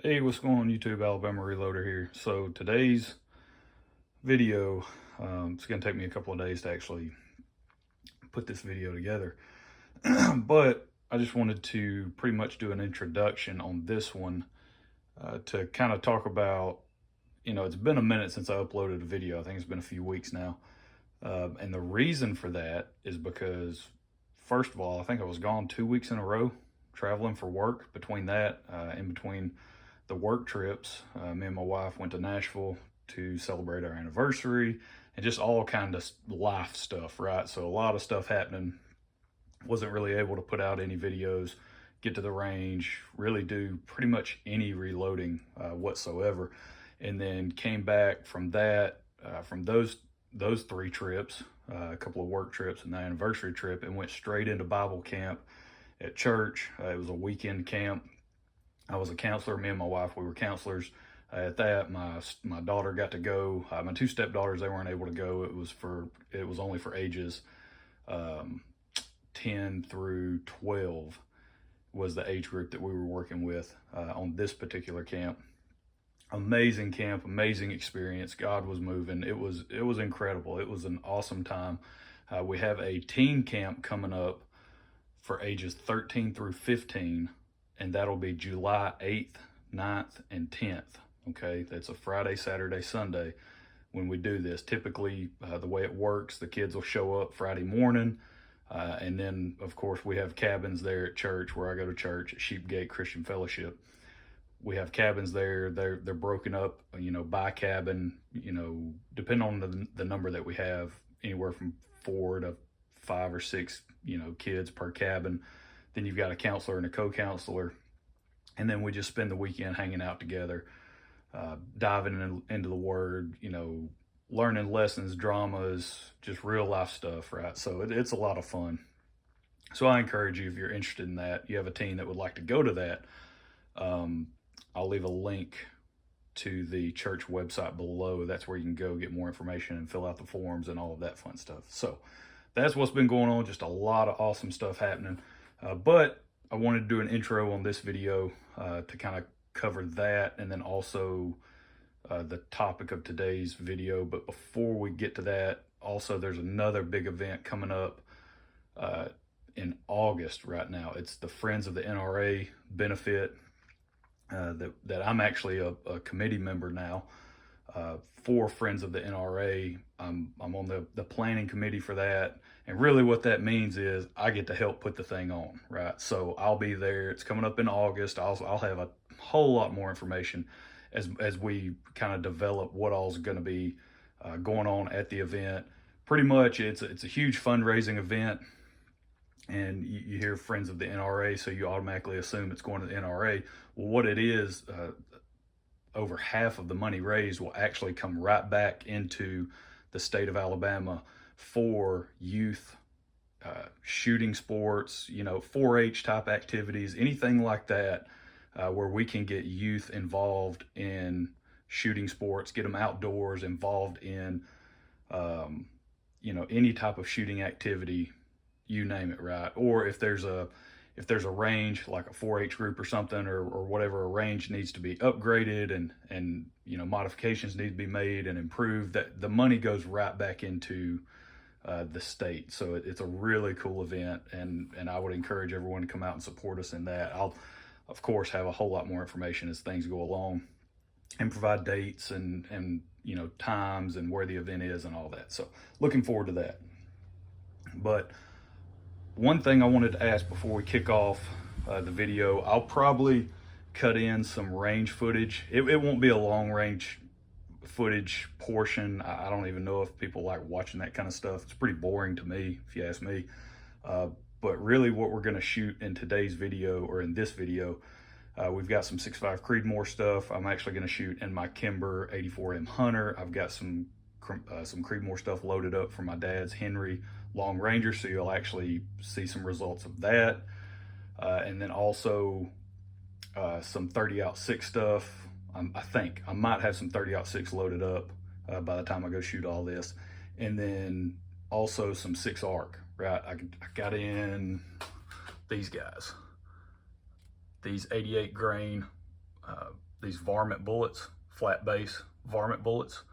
Hey, what's going on YouTube? Alabama Reloader here. So today's video, it's going to take me a couple of days to actually put this video together. But I just wanted to pretty much do an introduction on this one to kind of talk about, it's been a minute since I uploaded a video. I think it's been a few weeks now. And the reason for that is because, first of all, I think I was gone 2 weeks in a row traveling for work. Between that, in between the work trips, me and my wife went to Nashville to celebrate our anniversary and just all kind of life stuff, right? So a lot of stuff happening. Wasn't really able to put out any videos, get to the range, really do pretty much any reloading whatsoever. And then came back from that, from those three trips, a couple of work trips and the anniversary trip, and went straight into Bible camp at church. It was a weekend camp. I was a counselor. Me and my wife, we were counselors at that. My daughter got to go. My two stepdaughters, they weren't able to go. It was only for ages 10 through 12 was the age group that we were working with on this particular camp. Amazing camp, amazing experience. God was moving. It was incredible. It was an awesome time. We have a teen camp coming up for ages 13 through 15, and that'll be July 8th, 9th, and 10th. Okay, that's a Friday, Saturday, Sunday when we do this. Typically, the way it works, the kids will show up Friday morning, and then, of course, we have cabins there at church where I go to church at Sheepgate Christian Fellowship. We have cabins there. They're broken up, by cabin, depending on the number that we have, anywhere from 4 to 5 or 6, kids per cabin. Then you've got a counselor and a co-counselor. And then we just spend the weekend hanging out together, diving into the Word, learning lessons, dramas, just real life stuff, right? So it's a lot of fun. So I encourage you, if you're interested in that, you have a teen that would like to go to that, I'll leave a link to the church website below. That's where you can go get more information and fill out the forms and all of that fun stuff. So that's what's been going on. Just a lot of awesome stuff happening. But I wanted to do an intro on this video to kind of cover that, and then also the topic of today's video. But before we get to that, also there's another big event coming up in August right now. It's the Friends of the NRA benefit that I'm actually a committee member now for Friends of the NRA. I'm on the planning committee for that. And really what that means is I get to help put the thing on, right? So I'll be there. It's coming up in August. I'll have a whole lot more information as we kind of develop what all's going to be going on at the event. Pretty much it's a huge fundraising event. And you hear Friends of the NRA, so you automatically assume it's going to the NRA. Well, what it is, over half of the money raised will actually come right back into the state of Alabama for youth shooting sports, 4-H type activities, anything like that, where we can get youth involved in shooting sports, get them outdoors, involved in, any type of shooting activity, you name it, right? Or if there's a range like a 4-H group or something, or whatever, a range needs to be upgraded and modifications need to be made and improved, that the money goes right back into the state. So it's a really cool event, and I would encourage everyone to come out and support us in that. I'll of course have a whole lot more information as things go along and provide dates and times and where the event is and all that. So looking forward to that. But one thing I wanted to ask before we kick off the video, I'll probably cut in some range footage. It won't be a long range footage portion. I don't even know if people like watching that kind of stuff. It's pretty boring to me, if you ask me. But really what we're gonna shoot in today's video, or in this video, we've got some 6.5 Creedmoor stuff. I'm actually gonna shoot in my Kimber 84M Hunter. I've got some Creedmoor stuff loaded up from my dad's Henry Long Ranger, so you'll actually see some results of that. And then also some 30-06 stuff. I think I might have some 30-06 loaded up by the time I go shoot all this. And then also some 6 ARC, right? I got in these guys, these 88 grain these Varmint bullets, flat base Varmint bullets.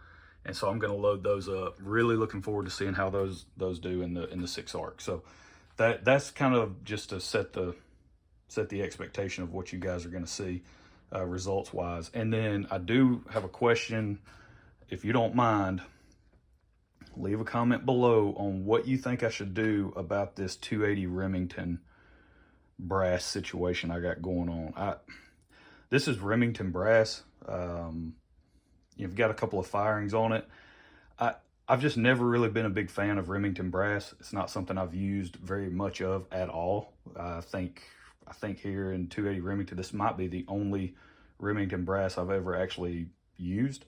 And so I'm going to load those up. Really looking forward to seeing how those do in the 6 arc. So that's kind of just to set the expectation of what you guys are going to see results wise. And then I do have a question, if you don't mind. Leave a comment below on what you think I should do about this 280 Remington brass situation I got going on. This is Remington brass. You've got a couple of firings on it. I've just never really been a big fan of Remington brass. It's not something I've used very much of at all. I think here in 280 Remington, this might be the only Remington brass I've ever actually used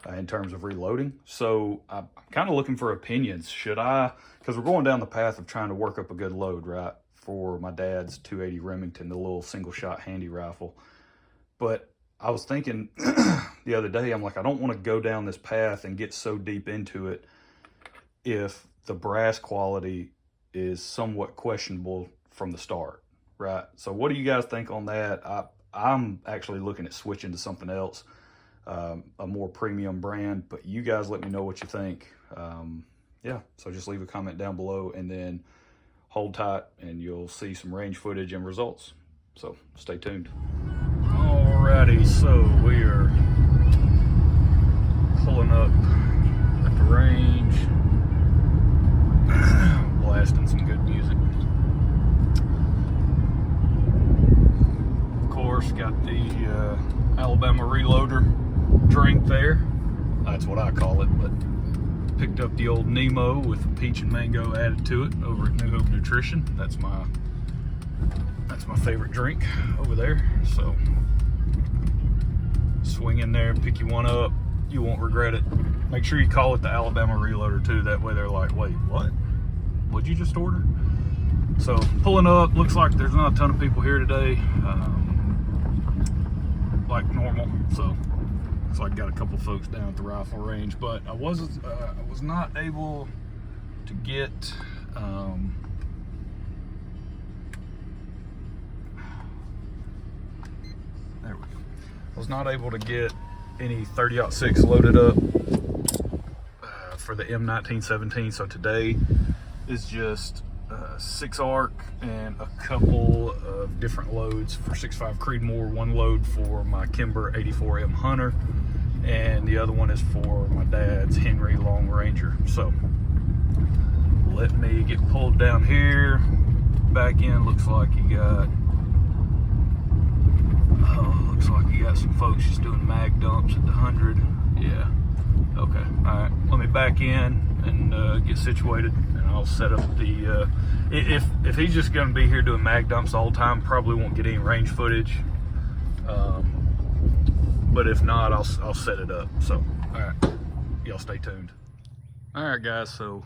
in terms of reloading. So I'm kind of looking for opinions. Should I, because we're going down the path of trying to work up a good load, right, for my dad's 280 Remington, the little single shot handy rifle. But I was thinking the other day, I'm like, I don't want to go down this path and get so deep into it if the brass quality is somewhat questionable from the start, right? So what do you guys think on that? I'm actually looking at switching to something else, a more premium brand, but you guys let me know what you think. Yeah, so just leave a comment down below and then hold tight and you'll see some range footage and results. So stay tuned. Alrighty, so we are pulling up at the range, blasting some good music. Of course, got the Alabama Reloader drink there. That's what I call it, but picked up the old Nemo with peach and mango added to it over at New Hope Nutrition. That's my favorite drink over there. So swing in there and pick you one up. You won't regret it. Make sure you call it the Alabama Reloader too. That way they're like, wait, what? What'd you just order? So pulling up, looks like there's not a ton of people here today, like normal. So looks like got a couple folks down at the rifle range, but I was not able to get there we go. I was not able to get any 30-06 loaded up for the M1917. So today is just 6 arc and a couple of different loads for 6.5 Creedmoor. One load for my Kimber 84M Hunter, and the other one is for my dad's Henry Long Ranger. So let me get pulled down here. Back in, looks like you got some folks just doing mag dumps at the 100. Yeah. Okay. All right. Let me back in and get situated, and I'll set up the. If he's just going to be here doing mag dumps all the time, probably won't get any range footage. But if not, I'll set it up. So, all right, y'all stay tuned. All right, guys. So,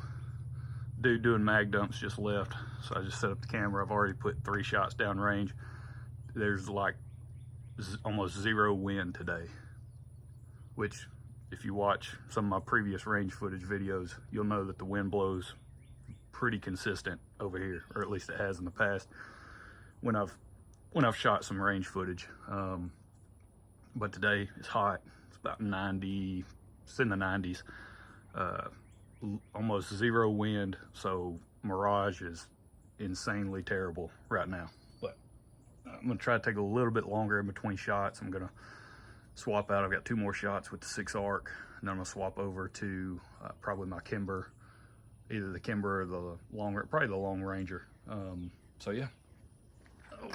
dude doing mag dumps just left. So I just set up the camera. I've already put 3 shots down range. There's like almost 0 wind today, which if you watch some of my previous range footage videos, you'll know that the wind blows pretty consistent over here, or at least it has in the past when I've shot some range footage. But today it's hot. It's about 90, it's in the 90s, almost 0 wind. So mirage is insanely terrible right now. But I'm gonna try to take a little bit longer in between shots. I'm gonna swap out. I've got 2 more shots with the 6 arc, and then I'm gonna swap over to probably my Kimber, either the Kimber or the probably the Long Ranger. So yeah. Oh.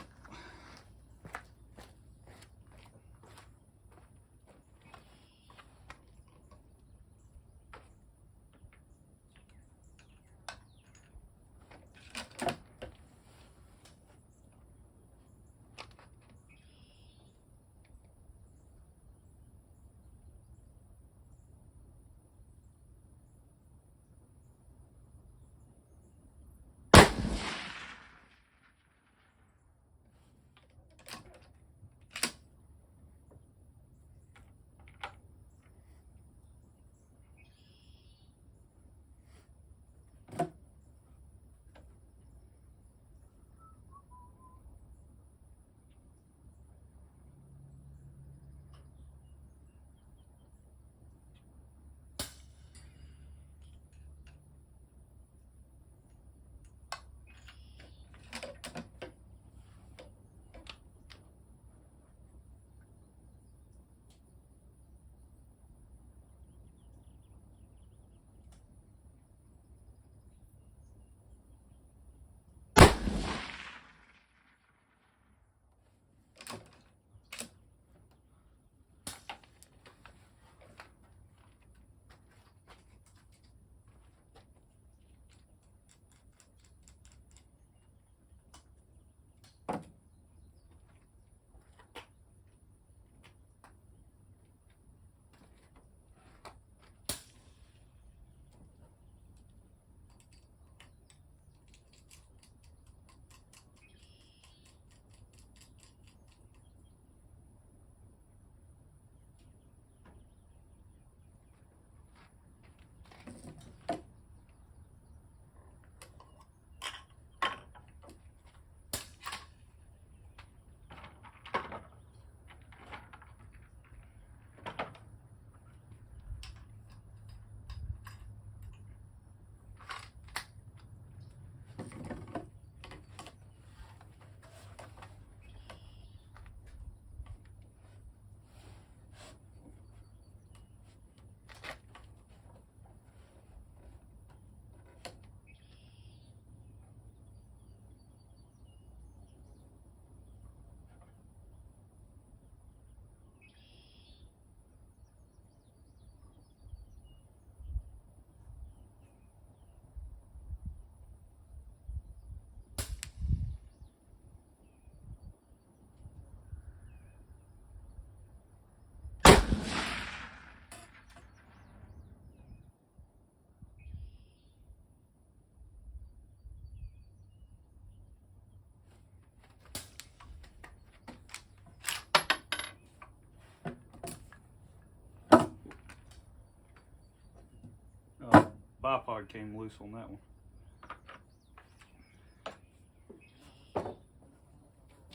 bipod came loose on that one.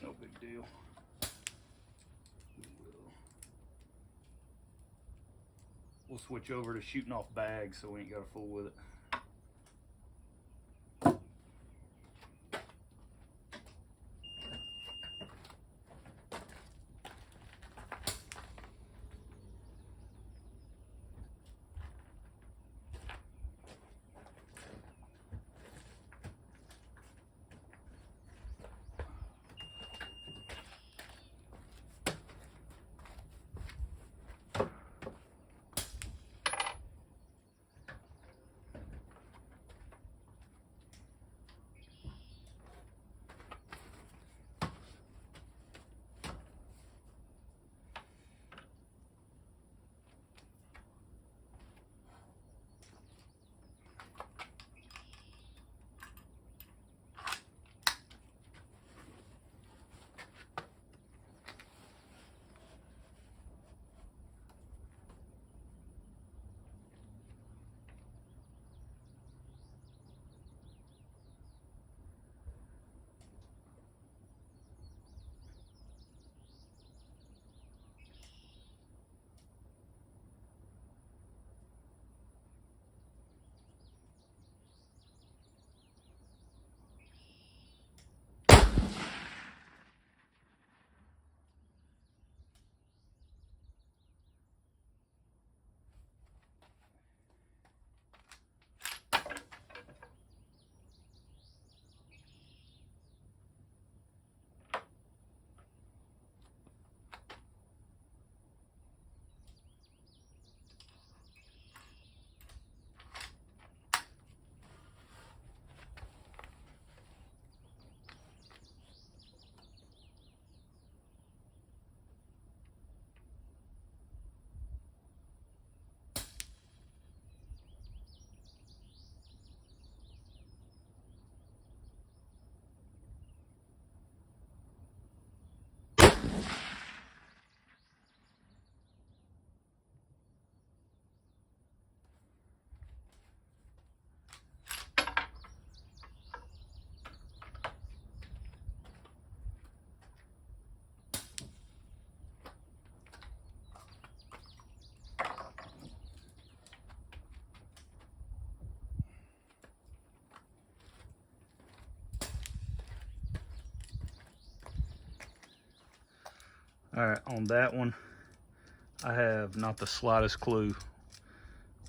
No big deal. We'll switch over to shooting off bags so we ain't got to fool with it. All right, on that one, I have not the slightest clue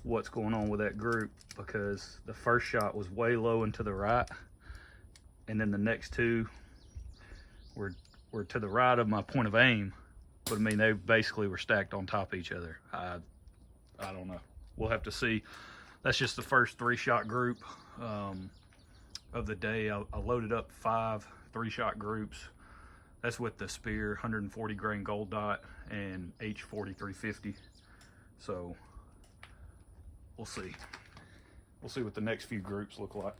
what's going on with that group, because the first shot was way low and to the right, and then the next two were to the right of my point of aim, but I mean, they basically were stacked on top of each other. I don't know. We'll have to see. That's just the first 3-shot group of the day. I loaded up 5 3-shot groups. That's with the Spear 140 grain gold dot and H4350. So we'll see. We'll see what the next few groups look like.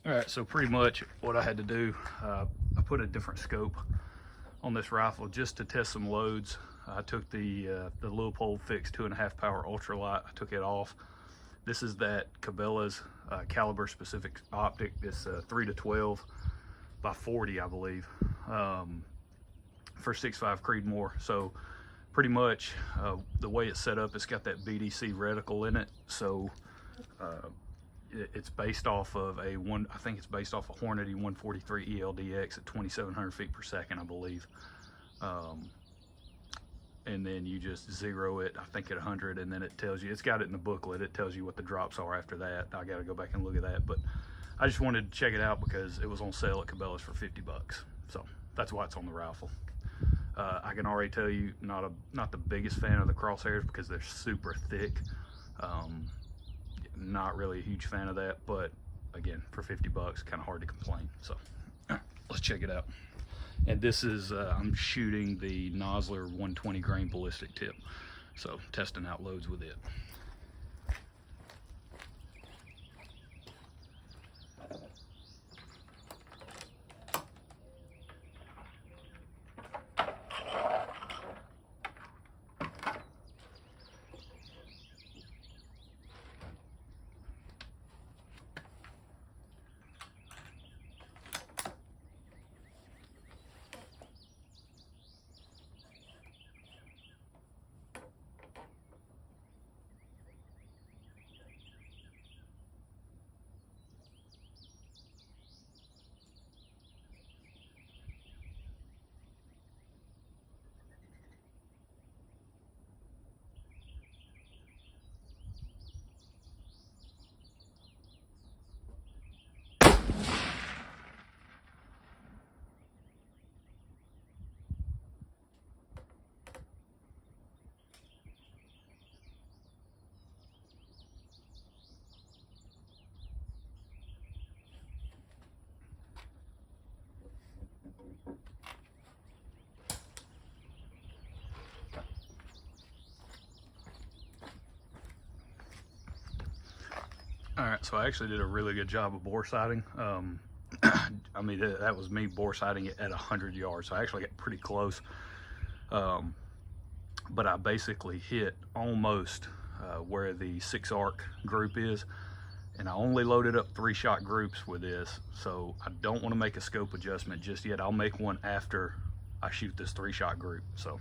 All right, so pretty much what I had to do, I put a different scope on this rifle just to test some loads. I took the Leupold Fix 2.5 power ultralight. I took it off. This is that Cabela's caliber specific optic. It's 3 to 12 by 40, I believe, for 6.5 Creedmoor. So pretty much the way it's set up, it's got that BDC reticle in it. So it's based off of I think it's based off a Hornady 143 ELDX at 2,700 feet per second, I believe. And then you just zero it, I think at 100, and then it tells you, it's got it in the booklet, it tells you what the drops are after that. I gotta go back and look at that, but I just wanted to check it out because it was on sale at Cabela's for 50 bucks. So that's why it's on the rifle. I can already tell you, not the biggest fan of the crosshairs because they're super thick. Not really a huge fan of that, but again, for 50 bucks, kind of hard to complain. So let's check it out. And this is, I'm shooting the Nosler 120 grain ballistic tip. So testing out loads with it. All right, so I actually did a really good job of bore sighting. I mean, that was me bore sighting it at 100 yards, so I actually got pretty close. But I basically hit almost where the 6-arc group is, and I only loaded up 3-shot groups with this, so I don't want to make a scope adjustment just yet. I'll make one after I shoot this 3-shot group. So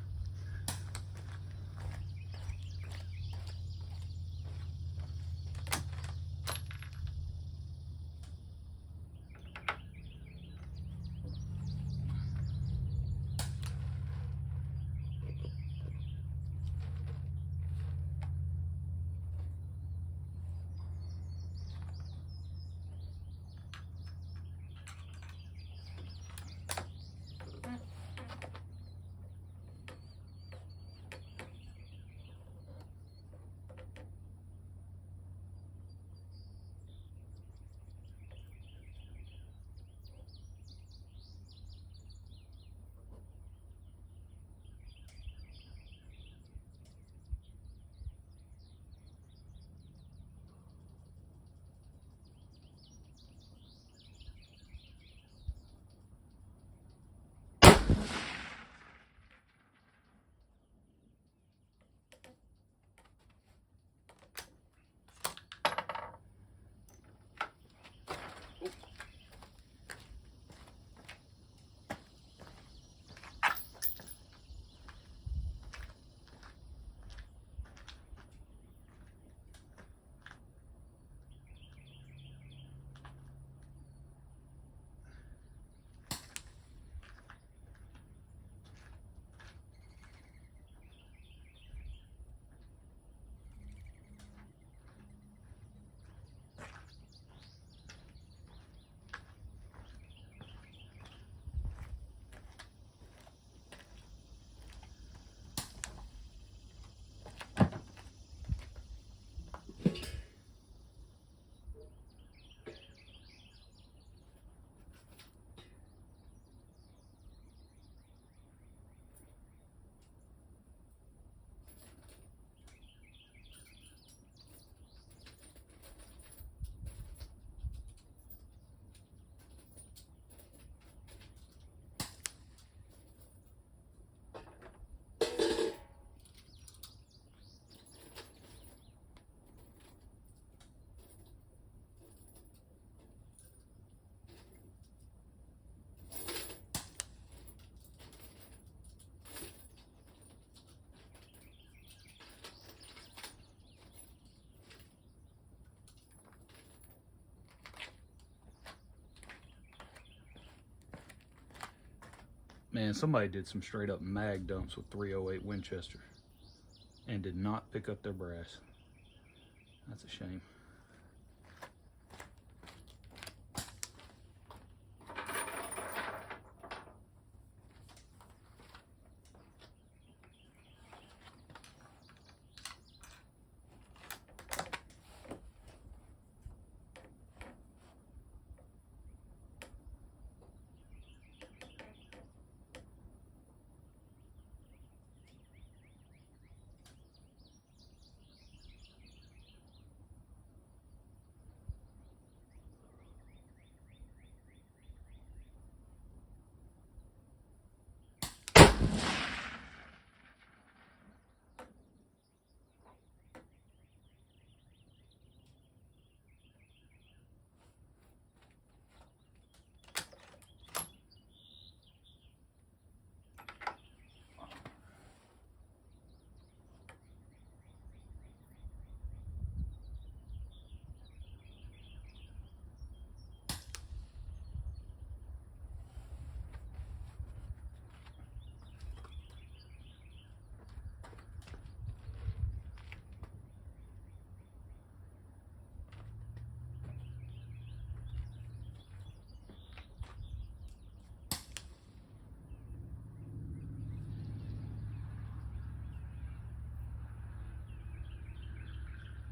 Man, somebody did some straight up mag dumps with 308 Winchester and did not pick up their brass. That's a shame.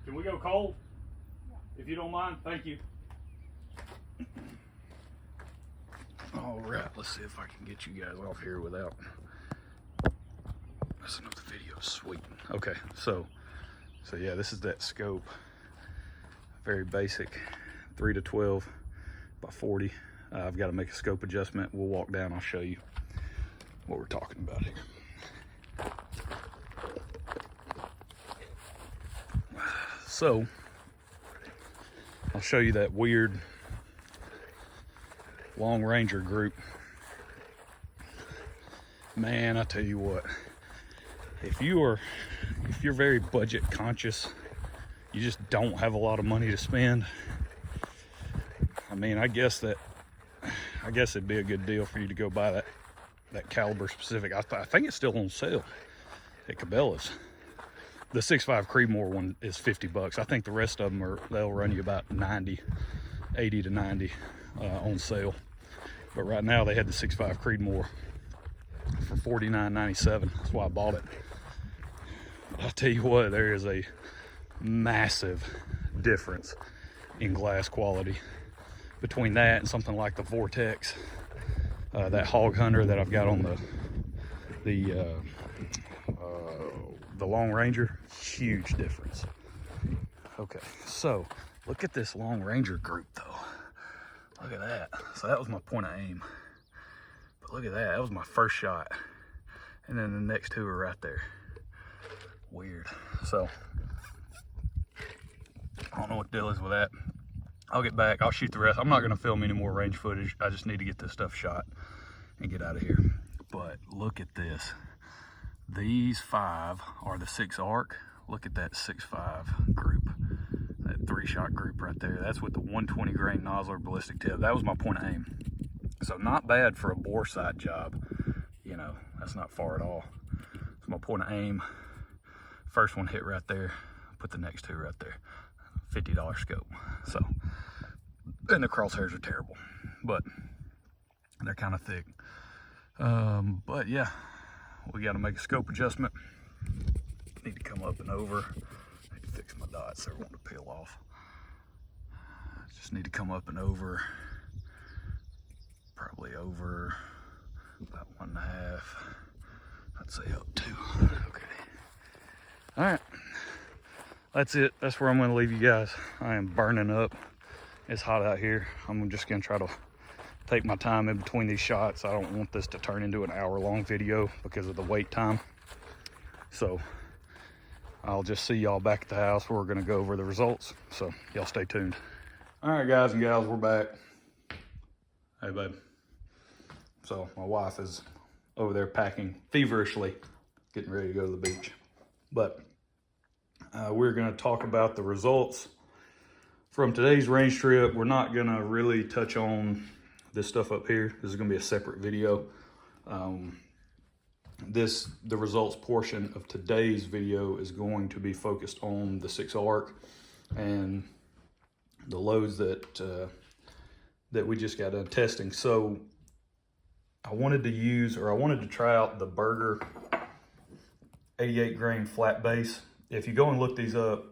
Can we go cold? If you don't mind, thank you. All right, let's see if I can get you guys off here without messing up the video. Sweet. Okay, so yeah, this is that scope. Very basic, 3 to 12 by 40. I've got to make a scope adjustment. We'll walk down. I'll show you what we're talking about here. So, I'll show you that weird Long Ranger group. Man, I tell you what, if you're very budget conscious, you just don't have a lot of money to spend, I mean, I guess it'd be a good deal for you to go buy that caliber specific. I think it's still on sale at Cabela's. The 6.5 Creedmoor one is $50. I think the rest of them they'll run you about 80 to 90 on sale. But right now they had the 6.5 Creedmoor for $49.97. That's why I bought it. But I'll tell you what, there is a massive difference in glass quality between that and something like the Vortex, that Hog Hunter that I've got on the Long Ranger. Huge difference. Okay, so look at this Long Ranger group though. Look at that. So that was my point of aim. But look at that. That was my first shot. And then the next two are right there. Weird. So I don't know what the deal is with that. I'll get back. I'll shoot the rest. I'm not going to film any more range footage. I just need to get this stuff shot and get out of here. But look at this. These 5 are the 6 arc. Look at that 6.5 group. That 3-shot group right there. That's with the 120 grain Nosler ballistic tip. That was my point of aim. So not bad for a bore sight job. You know, that's not far at all. So my point of aim. First one hit right there. Put the next 2 right there. $50 scope. So, and the crosshairs are terrible, but they're kind of thick. But yeah, we got to make a scope adjustment. Need to come up and over. Need to fix my dots. They're wanting to peel off. Just need to come up and over. Probably over about 1.5. I'd say up 2. Okay. All right. That's it. That's where I'm going to leave you guys. I am burning up. It's hot out here. I'm just going to try to take my time in between these shots. I don't want this to turn into an hour-long video because of the wait time. So I'll just see y'all back at the house where we're going to go over the results. So y'all stay tuned. All right, guys and gals, we're back. Hey, babe. So my wife is over there packing feverishly, getting ready to go to the beach. But we're going to talk about the results from today's range trip. We're not going to really touch on this stuff up here. This is going to be a separate video. The results portion of today's video is going to be focused on the 6 arc and the loads that we just got done testing. So I wanted to try out the Berger 88 grain flat base. If you go and look these up,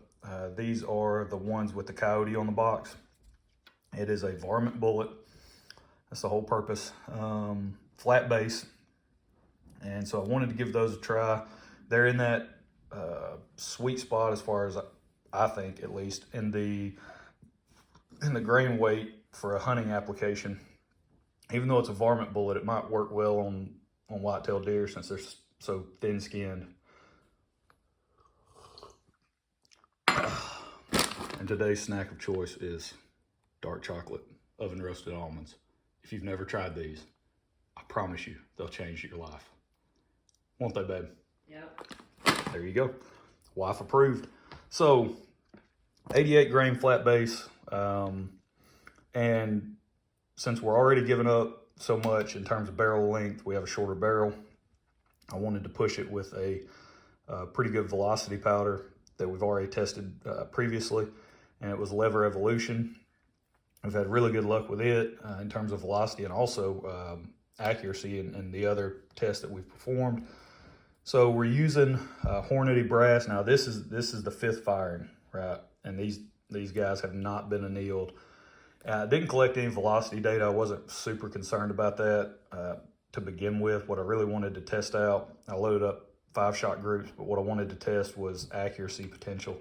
these are the ones with the coyote on the box. It is a Varmint bullet. That's the whole purpose. Flat base. And so I wanted to give those a try. They're in that sweet spot, as far as I think, at least, in the grain weight for a hunting application. Even though it's a Varmint bullet, it might work well on whitetail deer since they're so thin-skinned. And today's snack of choice is dark chocolate oven roasted almonds. If you've never tried these, I promise you they'll change your life. Won't they, babe? Yep. There you go. Wife approved. So 88 grain flat base. And since we're already giving up so much in terms of barrel length, we have a shorter barrel. I wanted to push it with a pretty good velocity powder that we've already tested previously, and it was Leverevolution. We've had really good luck with it in terms of velocity and also accuracy in the other tests that we've performed. So we're using Hornady brass. Now this is the 5th firing, right? And these guys have not been annealed. Didn't collect any velocity data. I wasn't super concerned about that to begin with. What I really wanted to test out, I loaded up 5-shot groups, but what I wanted to test was accuracy potential.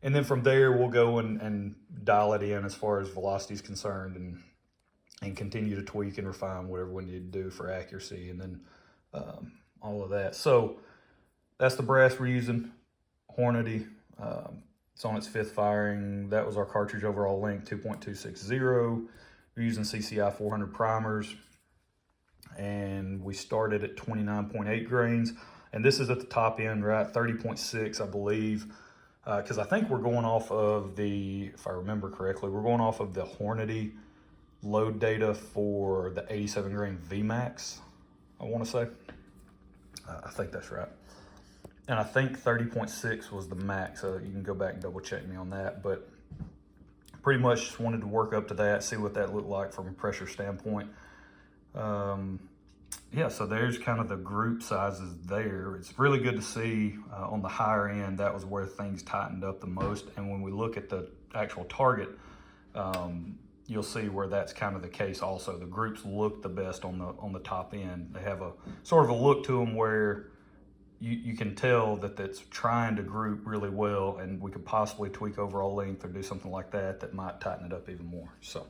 And then from there, we'll go and dial it in as far as velocity is concerned, and continue to tweak and refine whatever we need to do for accuracy, and then all of that. So that's the brass we're using, Hornady. It's on its 5th firing. That was our cartridge overall length, 2.260. We're using CCI 400 primers, and we started at 29.8 grains. And this is at the top end, right? 30.6, I believe. Because I think we're going off of the, if I remember correctly, we're going off of the Hornady load data for the 87 grain VMAX, I want to say. I think that's right. And I think 30.6 was the max, so you can go back and double check me on that. But pretty much just wanted to work up to that, see what that looked like from a pressure standpoint. Yeah, so there's kind of the group sizes there. It's really good to see on the higher end, that was where things tightened up the most. And when we look at the actual target, you'll see where that's kind of the case also. The groups look the best on the top end. They have a sort of a look to them where you can tell that that's trying to group really well, and we could possibly tweak overall length or do something like that might tighten it up even more. So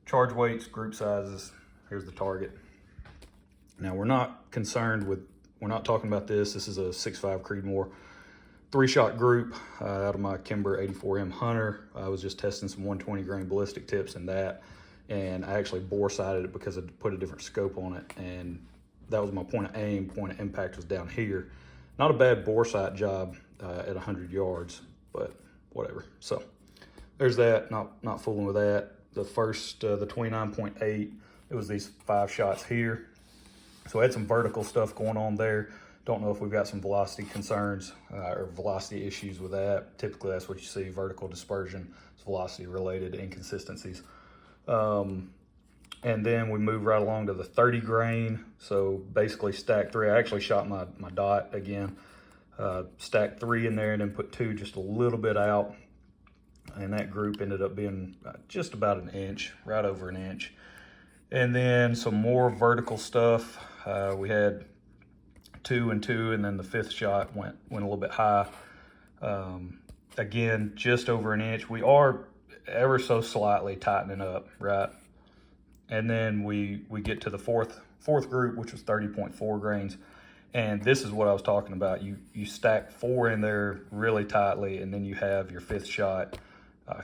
charge weights, group sizes, here's the target. Now we're not talking about this. This is a 6.5 Creedmoor 3-shot group out of my Kimber 84M Hunter. I was just testing some 120 grain ballistic tips in that, and I actually bore sighted it because I put a different scope on it, and that was my point of aim. Point of impact was down here. Not a bad bore sight job at 100 yards, but whatever. So there's that. Not fooling with that. The first, the 29.8, it was these 5 shots here. So I had some vertical stuff going on there. Don't know if we've got some velocity concerns or velocity issues with that. Typically that's what you see, vertical dispersion. It's velocity related inconsistencies. And then we move right along to the 30 grain. So basically stack 3. I actually shot my dot again. Stacked 3 in there and then put 2 just a little bit out. And that group ended up being just about an inch, right over an inch. And then some more vertical stuff. We had 2 and 2, and then the 5th shot went a little bit high. Again, just over an inch. We are ever so slightly tightening up, right? And then we get to the fourth group, which was 30.4 grains. And this is what I was talking about. You stack 4 in there really tightly, and then you have your 5th shot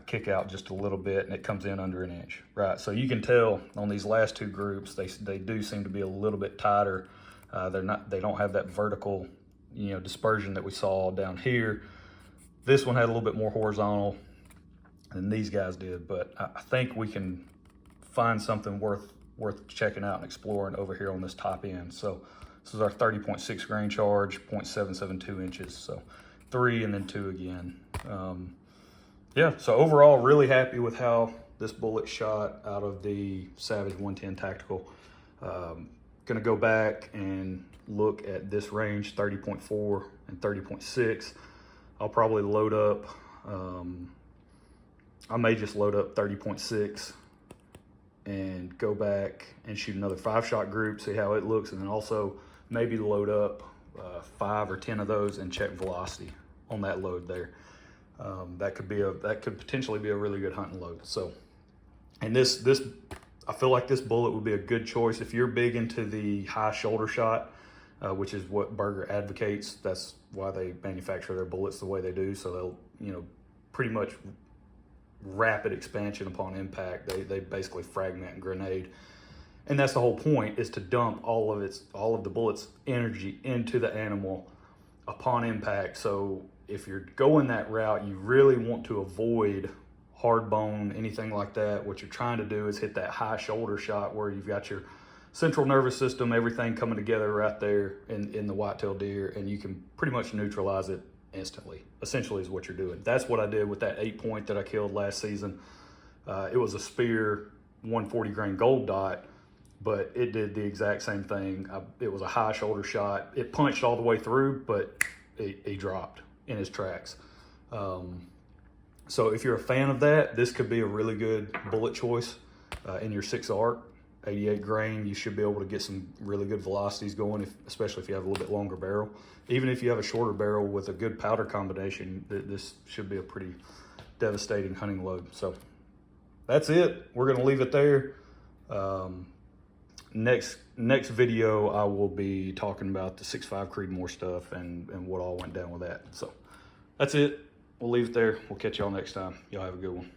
kick out just a little bit, and it comes in under an inch, right? So you can tell on these last 2 groups, they do seem to be a little bit tighter. They don't have that vertical, dispersion that we saw down here. This one had a little bit more horizontal than these guys did, but I think we can find something worth worth checking out and exploring over here on this top end. So this is our 30.6 grain charge, 0.772 inches. So 3 and then 2 again. Yeah, so overall, really happy with how this bullet shot out of the Savage 110 Tactical. Gonna go back and look at this range, 30.4 and 30.6. I'll probably load up, I may just load up 30.6 and go back and shoot another 5-shot group, see how it looks, and then also maybe load up 5 or 10 of those and check velocity on that load there. That could potentially be a really good hunting load. So, and this I feel like this bullet would be a good choice if you're big into the high shoulder shot, which is what Berger advocates. That's why they manufacture their bullets the way they do. So they'll, you know, pretty much rapid expansion upon impact. They basically fragment and grenade. And that's the whole point, is to dump all of the bullet's energy into the animal upon impact. So if you're going that route, you really want to avoid hard bone, anything like that. What you're trying to do is hit that high shoulder shot where you've got your central nervous system, everything coming together right there in the whitetail deer, and you can pretty much neutralize it instantly, essentially, is what you're doing. That's what I did with that 8-point that I killed last season. It was a Spear 140 grain gold dot, but it did the exact same thing. It was a high shoulder shot. It punched all the way through, but he dropped in his tracks. So if you're a fan of that, this could be a really good bullet choice in your 6 ARC. 88 grain, you should be able to get some really good velocities going, especially if you have a little bit longer barrel. Even if you have a shorter barrel with a good powder combination, this should be a pretty devastating hunting load. So that's it. We're gonna leave it there. Next video, I will be talking about the 6.5 Creedmoor stuff and what all went down with that. So that's it. We'll leave it there. We'll catch y'all next time. Y'all have a good one.